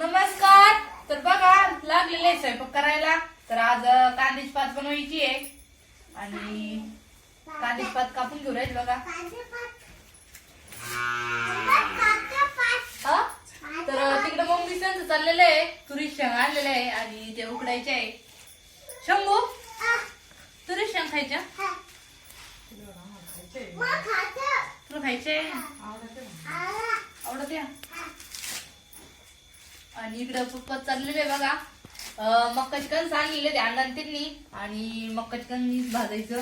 नमस्कार. तर बघा लागलेले स्वयंपाक करायला. तर आज कांद्याची पात बनवायची आहे आणि कांद्याची पात कापून घेऊ राहील बघा. तर तिकडे मम्मी त्यांचं चाललेलं आहे, तुरीची शेंग आणलेलं आहे आणि ते उकडायचे आहे. शंभू तुरीची शेंग खायच्या तुला खायचे आवडत या. आणि इकडं पप्पा चाललेले आहे बघा. मक्काची कणस आणलेले ते अण्णा त्यांनी आणि मक्काची कणस भाजायचं.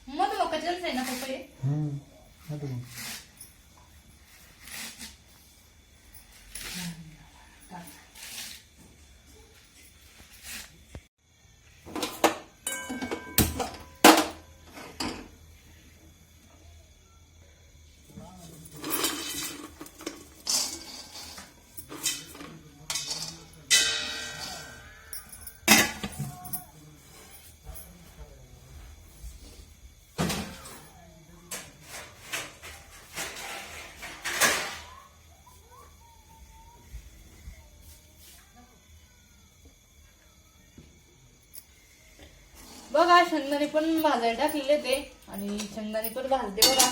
मग मक्काची कणस आहे ना पप्पा हे. बघा शेंगदाणे पण भाजायला टाकलेले ते आणि शेंगदाणे पण भाजते बघा.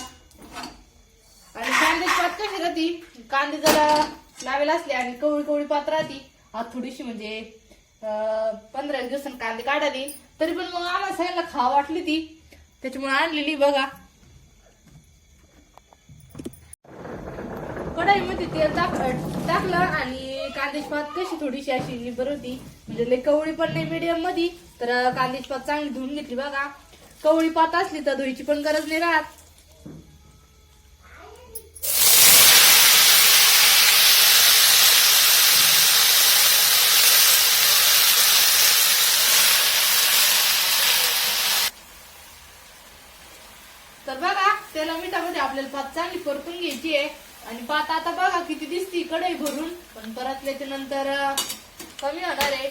आणि कांद्याची पात कशी राहती, कांदे जरा लावेल असले आणि कवळी कवळी पात राहती. आज थोडीशी म्हणजे 15 दिवसांनी कांदे काढाली तरी पण मग आम्हाला सगळ्यांना खावा वाटली ती, त्याच्यामुळे आणलेली बघा. कढाईमध्ये तेल टाकलं आणि कांद्याची पात कशी थोडीशी अशी निबर होती, म्हणजे लई कवळी पण नाही, मीडियम मध्ये. तर कांद्याची पात चांगली धुवून घेतली बघा. कवळी पात असली तर धुईची पण गरज नाही राहत. तर बघा त्याला मिठामध्ये आपल्याला पात चांगली परतून घ्यायची आहे. आणि पात आता बघा किती दिसती कढई भरून, पण परतल्याच्या नंतर कमी होणार आहे.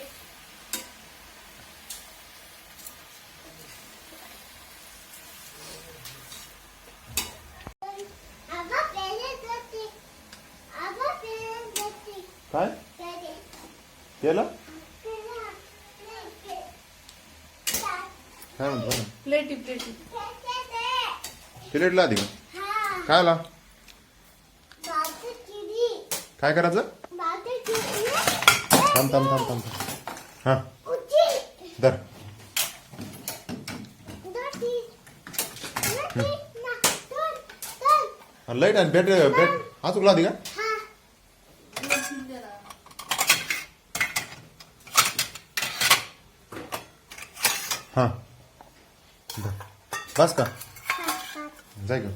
काय केलं काय म्हणतो प्लेटी प्लेटला आधी का काय आला काय करायचं थांब थांब थांब थांब हा धर लाईट आणि बॅट हा चुकला आधी का हा बस का जाय का.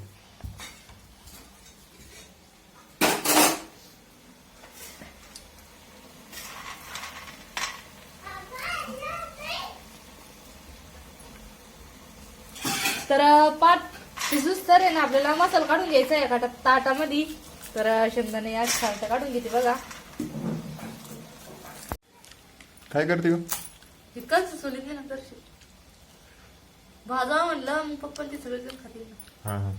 तर पात शिजूस तर आहे ना आपल्याला मसाला काढून घ्यायचा आहे एका ताटामध्ये. तर शेंगदाणे या सारखं काढून घेते बघा. काय करते ग इतकंच सोलीत नाही नंतर भाजा म्हणलं मग पप्पा ते सगळेजण खातील. हा हा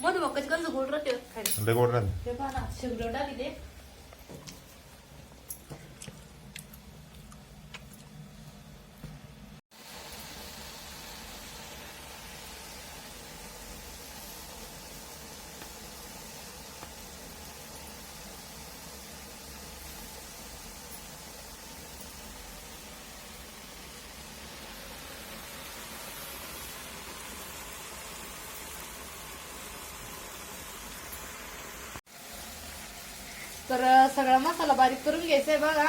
मग मक्काची कंस गोड राहते खायला. लय गोड राहते. ते पहा ना शेंगदाणे टाकली ते. तर सगळा मसाला बारीक करून घ्यायचा आहे बघा.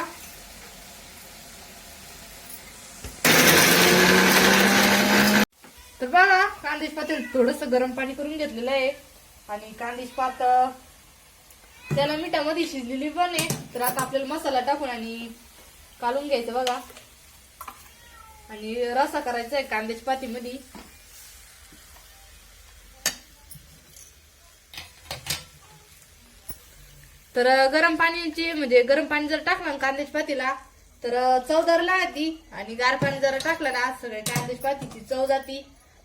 तर बघा कांद्याची पात थोडस गरम पाणी करून घेतलेलं आहे आणि कांद्याची पात त्याला मिठामध्ये शिजलेली पण आहे. तर आता आपल्याला मसाला टाकून आणि काढून घ्यायचं बघा आणि रसा करायचा आहे कांद्याची पातीमध्ये. तर गरम पाण्याची म्हणजे गरम पाणी जर टाकलं ना कांद्याच्या पातीला तर चव दर लागती आणि गार पाणी जर टाकलं ना सगळे कांद्याच्या पातीची चव जाती.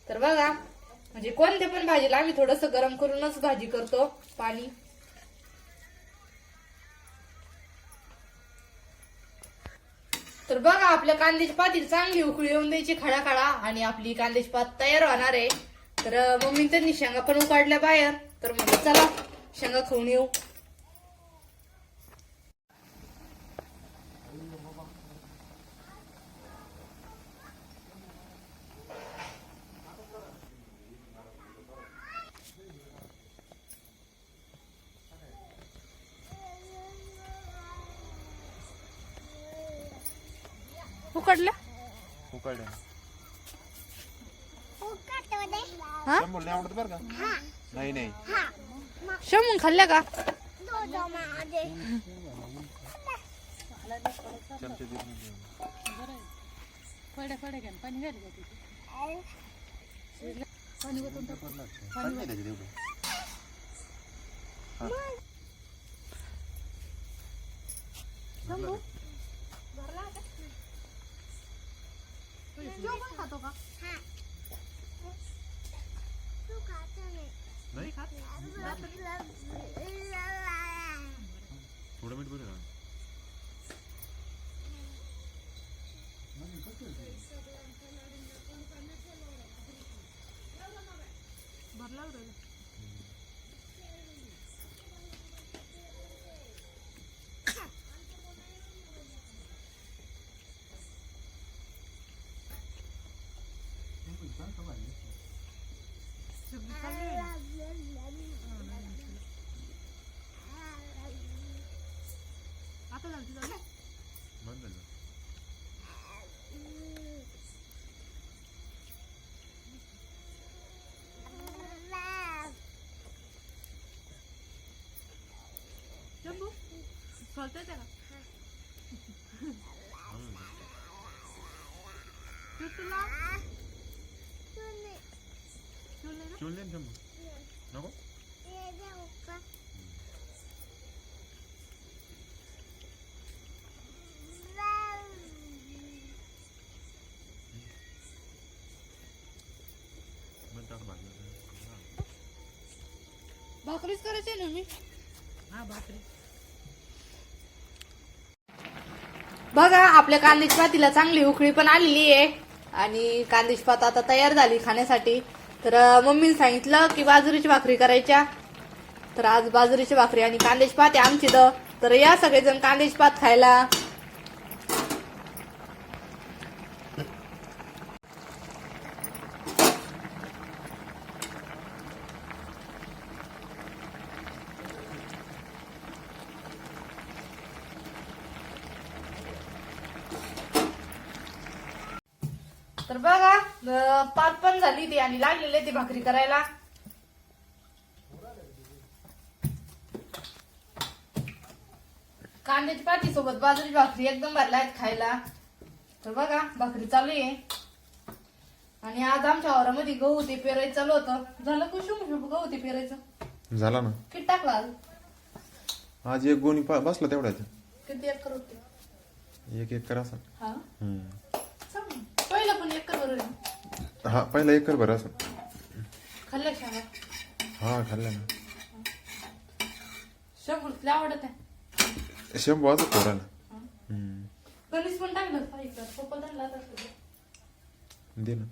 तर बघा म्हणजे कोणत्या पण भाजीला आम्ही थोडस गरम करूनच भाजी करतो पाणी. तर बघा आपल्या कांद्याची पाती चांगली उकळी येऊन द्यायची खडा आणि आपली कांद्याची पात तयार होणार आहे. तर मम्मी त्यांनी शेंगा पण उकाडल्या बाहेर. तर म्हणजे चला शेंगा खाऊन येऊ. उकडल्या उकाळले हा शंभर नाही आवडत बरं का नाही नाही शमून खाल्ल्या का चमचे देत नाही. पाणी नाही त्याच्यात एवढं. खातो का नाही थोडं मीठ बरं बंद झालं. शंभू चालतंय त्याला चूल दे ना शंभू नको भाकरीच करायची ना मी हा भाकरी बघा आपल्या कांद्याची पातीला चांगली उकळी पण आलेली आहे आणि कांद्याची पात आता तयार झाली खाण्यासाठी. तर मम्मीने सांगितलं की बाजरीची भाकरी करायच्या. तर आज बाजरीची भाकरी आणि कांद्याची पात आहे आमची. तर या सगळेजण कांद्याची पात खायला. तर बघा पात पण झाली ती आणि लागलेली ती भाकरी करायला. कांद्याची पाती सोबत बाजरीची भाकरी एकदम भरला आहेत खायला. तर बघा भाकरी चालू आहे आणि आज आमच्या वावरामध्ये गहू ते पेरायचं चालू होतं. झालं कुशुम गहू ते पेरायचं झाला ना किती टाकला आज आज एक गोणी बसला तेवढ्याच किती एकर होते एक एकर असं हा सांग पहिलं पण एकर बरोबर हा पहिला एकर बरं असं खाल्ल्या शाळा हा खाल्ला ना शंभर आवडत आहे शंभू असं पोराला गणेश पण टाकलं पाहिजे पप्पा त्यांना दे ना